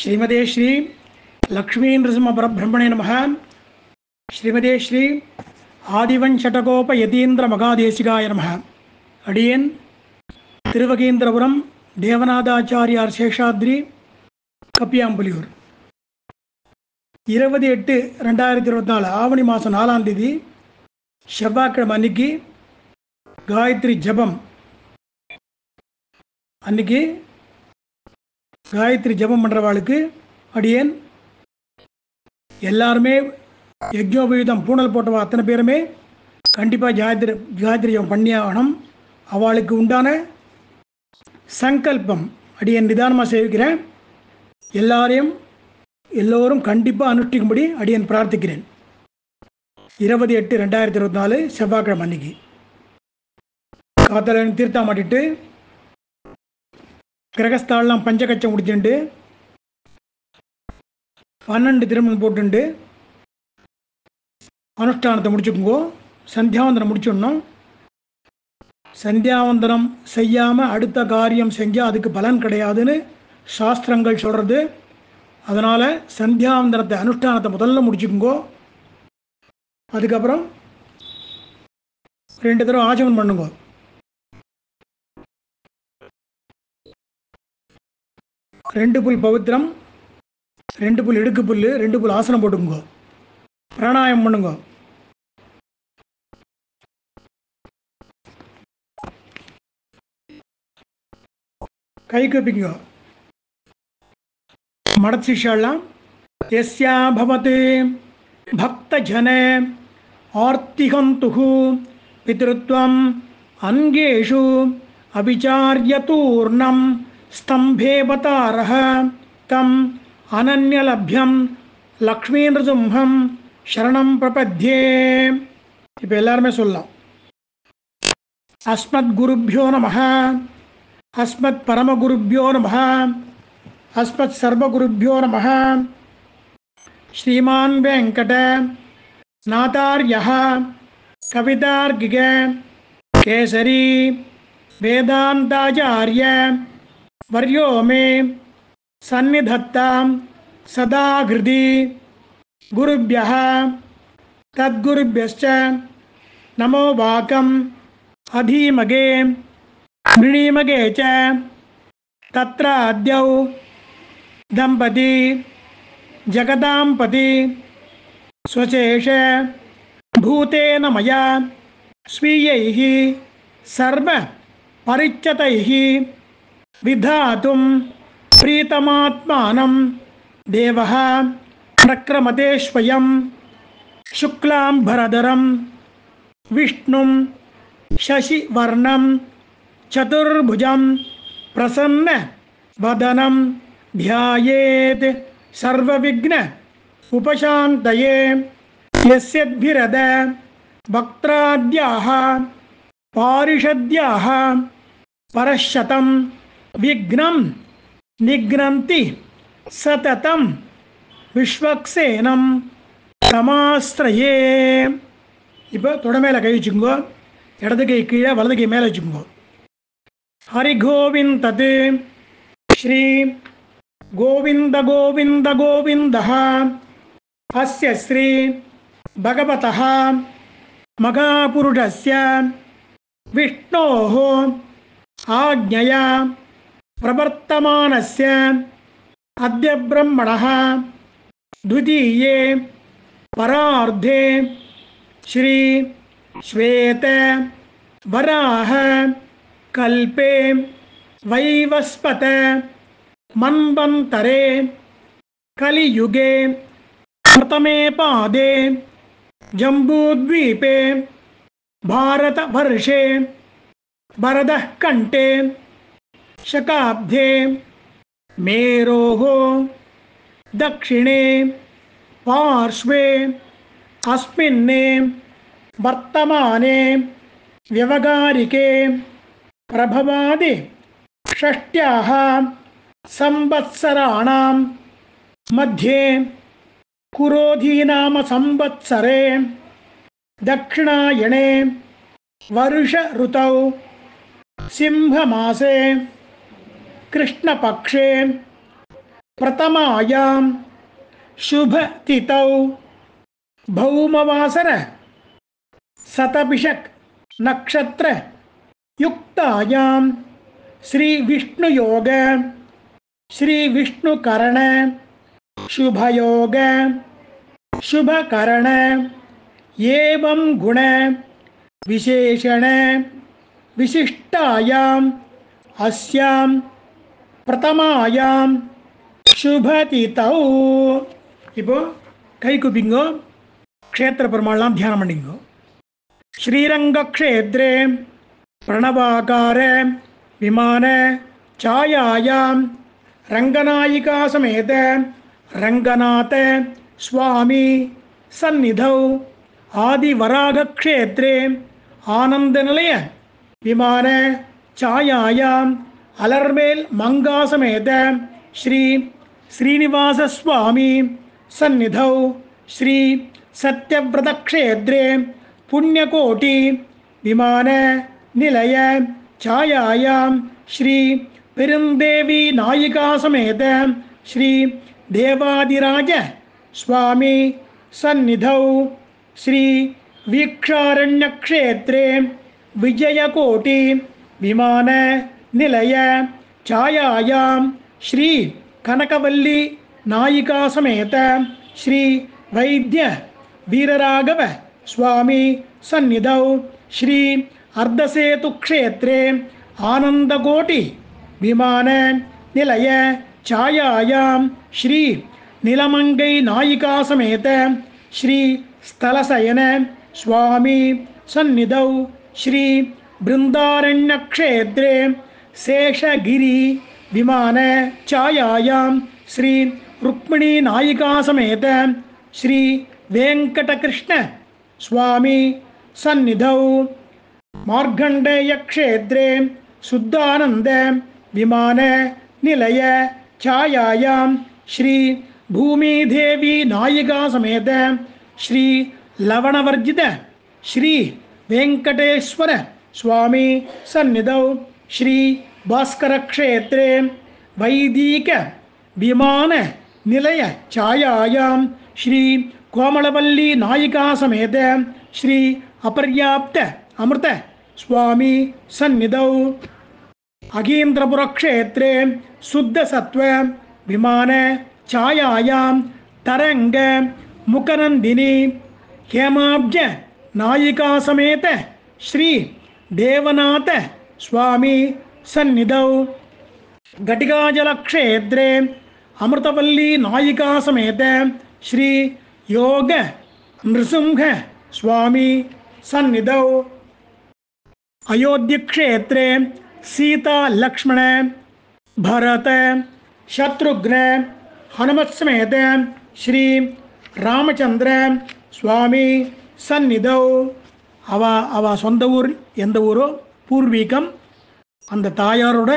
श्रीमते श्री लक्ष्मी नृसिंह परब्रह्मणे नमः। श्रीमते श्री आदिवंशटकोप यतीन्द्र मगादेशिकाय नमः। अडियन तिरुवगीन्द्रपुरम देवनाथाचार्यार शेषाद्रि कपियाम्बुलियूर 28/2024 ஆவணி மாதம் 4ஆம் தேதி செவ்வாய்க்கிழமை அன்னைக்கு காயத்ரி ஜபம் அன்னைக்கு காயத்ரி ஜபம் பண்ணுறவாளுக்கு அடியேன் எல்லாருமே யஜ்ஞோபவீதம் பூணல் போட்டவா அத்தனை பேருமே கண்டிப்பாக காயத்ரி ஜபம் பண்ணி ஆகணும். அவளுக்கு உண்டான சங்கல்பம் அடியேன் நிதானமாக சேவிக்கிறேன். எல்லோரும் கண்டிப்பாக அனுஷ்டிக்கும்படி அடியேன் பிரார்த்திக்கிறேன். 28/2024 செவ்வாய்க்கிழமை அன்னைக்கு காத்தால தீர்த்தம் மாட்டிட்டு கிரகஸ்தாலாம் பஞ்சகச்சம் முடிச்சுண்டு 12 திருமணம் போட்டுண்டு அனுஷ்டானத்தை முடிச்சுக்குங்கோ. சந்தியாவந்தனம் முடிச்சுடணும். சந்தியாவந்தனம் செய்யாமல் அடுத்த காரியம் செஞ்சால் அதுக்கு பலன் கிடையாதுன்னு சாஸ்திரங்கள் சொல்கிறது. அதனால் சந்தியாவந்தனத்தை அனுஷ்டானத்தை முதல்ல முடிச்சுக்குங்கோ. அதுக்கப்புறம் 2 தடவை ஆச்சமனம் பண்ணுங்கோ. ரெண்டு புல் பவித்திரம், 2 புல் இடுக்கு புல், 2 புல் ஆசனம் போட்டுக்குங்கோ. பிராணாயம் பண்ணுங்க. கை கப்பிங்க. மடசிஷாலாம் யஸ்யா பவதே பக்தஜனே ஆர்த்திகந்துஹு பித்ருத்வம் அங்கேஷு அபிச்சார்யதூர்ணம் ஸ்தம்பேவதாரஹ தம் அனன்யலப்யம் லக்ஷ்மீ நிருசிம்ஹம் சரணம் பிரபத்யே. இப்போ எல்லாருமே சொல்லலாம். அஸ்மத் குருப்யோ நமஹ, அஸ்மத் பரமகுருப்யோ நமஹ, அஸ்மத் சர்வகுருப்யோ நமஹ. ஸ்ரீமான் வெங்கட நாதார்யஹ கவிதார்கிக கேசரி வேதாந்தாச்சார்ய வர்யோ மே சந்நிதத்தாம் சதா ஹிருதி குருப்யஹ தத்குருப்யஸ்ச நமோ வாக்கம் அதீமகே மிணீமகே ச. தத்ர அத்யௌ தம்பதி ஜகதாம்பதி ஸ்வசேஷ பூதேன மயா ஸ்வீயைஹ சர்வ பரிச்சதைஹ விதாதும் பிரீதமாத்மானம் தேவஹ பிரக்ரமதே ஸ்வயம் சுக்லாம்பரதரம் விஷ்ணும் சசிவர்ணம் சதுர்புஜம் பிரசன்ன வதனம் த்யாயேத் சர்வவிக்ன உபசாந்தயே. யஸ்யத்பிரத பக்த்ராத்யாஹ பாரிஷத்யாஹ பரஷதம் விக்னம் நிக்னந்தி சததம் விஸ்வக்சேனம் தமாஸ்ரயே. இப்போ தொட மேலே கை வச்சுக்கோங்க. இடது கை கீழே, வலது கை மேலே வச்சுக்கோங்க. ஹரிகோவிந்த் தத் ஸ்ரீ கோவிந்த கோவிந்த கோவிந்தः அஸ்ய ஸ்ரீ பகவதः மகாபுருஷஸ்ய விஷ்ணோः ஆக்ஞயா பிரவர்த்தமானஸ்ய அத்ய பிரம்மணः த்விதீயே பரார்த்தே ஸ்ரீ ஸ்வேத வராஹ கல்பே வைவஸ்வத மன்வந்தரே கலியுகே பிரதமே பாதே ஜம்பூத்வீபே பாரதவர்ஷே பரதः கண்டே சகாப்தே மேரோः தக்ஷிணே பார்ஷ்வே அஸ்மின்னே வர்த்தமானே வியவகாரிகே பிரபவாதி ஷஷ்ட்யாஹ संवत्सराणां मध्ये कुरोधीनाम संवत्सरे दक्षिणायणे वर्ष ऋतौ सिंहमासे कृष्णपक्षे प्रथमायां शुभतिथौ भौमवासर शतभिषक् नक्षत्र युक्तायां श्री विष्णुयोग श्री विष्णुकरण शुभयोग शुभकरण एवं गुण विशेषण विशिष्टायां अस्यां प्रथमायां शुभतिथौ. இப்போ கை குப்பிங்கோ, க்ஷேத்திர பெருமாள்லாம் தியானம் பண்ணிங்கோ. ஸ்ரீரங்க க்ஷேத்ரே பிரணவாகார விமான சாயாயாம் ரங்கநாயிகா சமேத ரங்கநாத சுவாமி சந்நிதௌ ஆதிவராக க்ஷேத்ரே ஆனந்த நிலைய விமான சாயாயாம் அலர்மேல் மங்கா சமேத ஸ்ரீ ஸ்ரீனிவாச சுவாமி सन्निधौ श्री सत्यव्रत क्षेत्रे पुण्यकोटि विमान निलय छायायां श्री पेरुंदेवी नायिका समेत श्री देवादिराज स्वामी सन्निधौ श्री वीक्षारण्य क्षेत्रे विजयकोटि विमान निलय छायायां श्री कनकवल्ली नायिका समेत श्री वैद्य वीरराघव स्वामी सन्निधौ श्री अर्धसेतु क्षेत्रे आनंदकोटि विमान निलय छायायां श्री नीलमंगई नायिका समेत श्री स्थलशयन स्वामी सन्निधौ श्री बृंदारण्य क्षेत्रे शेषगिरी विमान छायायां श्री रुक्मिणी नायिका समेत श्री वेंकटकृष्ण स्वामी सन्निधौ मार्कंडेय क्षेत्रे शुद्धानंद विमान निलय छायायां श्री भूमिदेवी नायिका समेत श्री लवणवर्जित श्री वेंकटेश्वर स्वामी सन्निधौ श्री भास्कर क्षेत्रे वैदिक विमान निलय छायायां श्री कोमलवल्ली नायिका समेत श्री अपर्याप्त अमृत स्वामी सन्निधौ अगीन्द्रपुर क्षेत्रे शुद्ध सत्व विमान छायायां तरंग मुखनंदिनी हेमाब्ज नायिका समेत श्री देवनाथ स्वामी सन्निधौ घटिकाजल क्षेत्रे अमृतवल्ली नायिका समेत श्री योग नृसिंह स्वामी सन्निधौ अयोध्या क्षेत्रे सीता लक्ष्मण भरत शत्रुघ्न हनुमत समेत श्री रामचंद्र स्वामी सन्निधौ அவ சொந்த ஊர் எந்த ஊரோ பூர்வீகம் அந்த தாயாரோட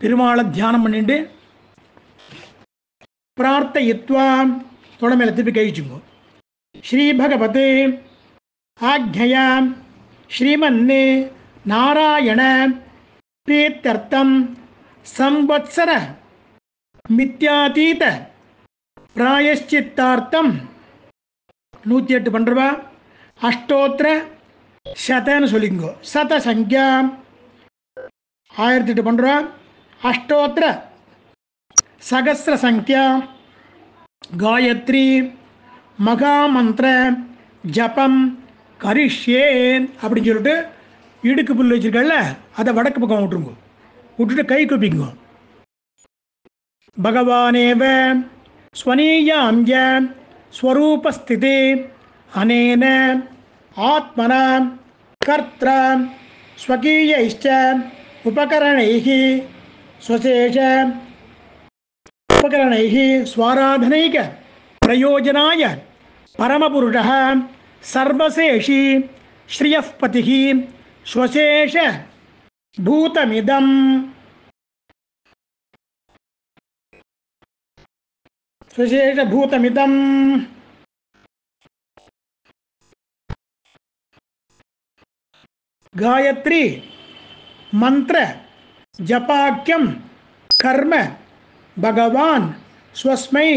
பெருமாளை தியானம் பண்ணிட்டு प्रार्थयित्वा थोड़ा मेरे तिपि कहिचुंगो. श्री भगवते आज्ञया श्रीमन्ने नारायण प्रीत्यर्थं संवत्सर मिथ्यातीत प्रायश्चित्तार्थं 108 பண்றவா அஷ்டோத்திர சதன்னு சொல்லிங்கோ. சத சங்கியா 1008 பண்றவா अष्टोत्र सहस्र संख्या गायत्री महामंत्र जपम करिष्ये அப்படி சொல்லிட்டு இடுக்கு புல் வச்சிருக்கல அதை வடக்கு பக்கம் விட்டுருங்க. விட்டுட்டு கை குப்பிங்க. भगवानेव स्वनीयाम्य स्वरूपस्थिति अनेन आत्मना कर्त्रा स्वकीयैश्च उपकरणैः स्वशेष उपकरणैः स्वाराधनैक प्रयोजनाय परमपुरुषः सर्वशेषी श्रियःपतिः स्वशेष भूतमिदम् स्वशेष भूतमिदम् गायत्री मंत्र जपाख्यम कर्म भगवान ஸ்வஸ்மை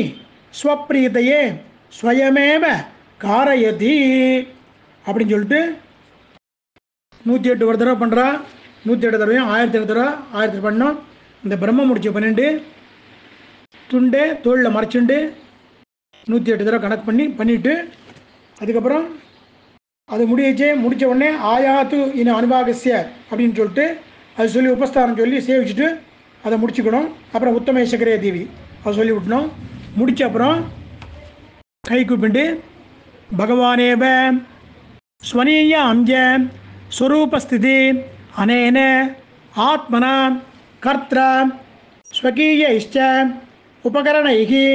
ஸ்வப்ரீதையே ஸ்வயமேவ காரயதி அப்படின்னு சொல்லிட்டு 108 ஒரு தடவை பண்ணுறா. 108 தடவையும் 1008 தடவை 1008 பண்ணோம். இந்த பிரம்ம முடிச்ச 12 துண்டே தோளில் மறைச்சுண்டு 108 தடவை கணக்கு பண்ணிவிட்டு அதுக்கப்புறம் அது முடித்த உடனே ஆயாத்து இன்னும் அனுபாகசிய அப்படின்னு சொல்லிட்டு அது சொல்லி உபஸ்தானம் சொல்லி சேவிச்சுட்டு அதை முடிச்சுக்கணும். அப்புறம் உத்தம சக்கரே தேவி அதை சொல்லி விட்டணும். முடித்த அப்புறம் கை கூப்பிட்டு பகவானேவ ஸ்வனீய அம்ஜ ஸ்வரூபஸ்திதி அனேன ஆத்மனா கர்த்ரா ஸ்வகீய இஷ்ட உபகரணைகி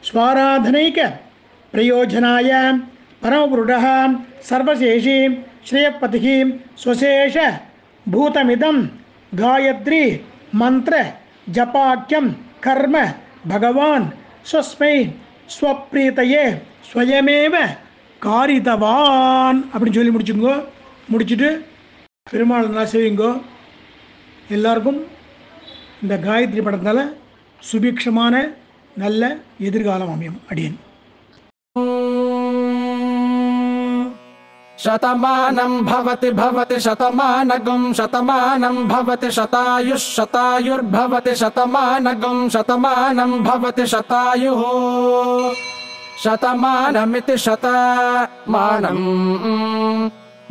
ஸ்வாராதனைக பிரயோஜனாய பரமபுருடः சர்வசேஷி ஸ்ரேயப்பதிः ஸ்வசேஷ பூதமிதம் காயத்ரி மந்திர ஜபாக்கியம் கர்ம பகவான் ஸ்வஸ்மை ஸ்வப்ரீதையே ஸ்வயமேவ காரிதவான் அப்படின்னு சொல்லி முடிச்சுங்கோ. முடிச்சுட்டு பெருமாள் நல்லா செய்யுங்கோ. எல்லாருக்கும் இந்த காயத்ரி படத்தால் சுபிக்ஷமான நல்ல எதிர்காலம் அமையும். அடியேன். शतमानं भवति भवति शतमानगं शतमानं भवति शतायुः शतायुर्भवति शतमानगं शतमानं भवति शतायुः शतमानमिति शतमानं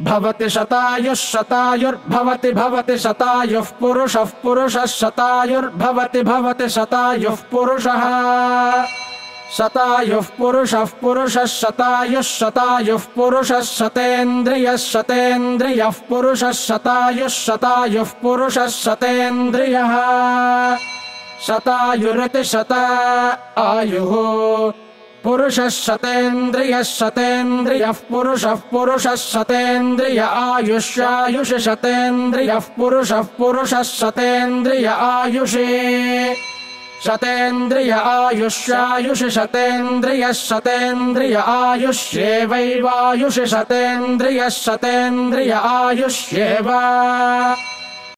भवति शतायुः शतायुर्भवति भवति शतायुः पुरुषः पुरुषः शतायुर्भवति भवति शतायुः पुरुषः शतायुः पुरुषः पुरुषः शतायुः शतायुः पुरुषः शतेन्द्रियः शतेन्द्रियः पुरुषः शतायुः शतायुः पुरुषः शतेन्द्रियः शतायुरिति शता आयुः पुरुषः शतेन्द्रियः शतेन्द्रियः पुरुषः पुरुषः शतेन्द्रिय आयुष्यायुष शतेन्द्रियः पुरुषः पुरुषः शतेन्द्रिय आयुषे शतेन्द्रिय आयुष्यायुष शतेन्द्रियः शतेन्द्रिय आयुष्येवैवायुष शतेन्द्रियः शतेन्द्रिय आयुष्येव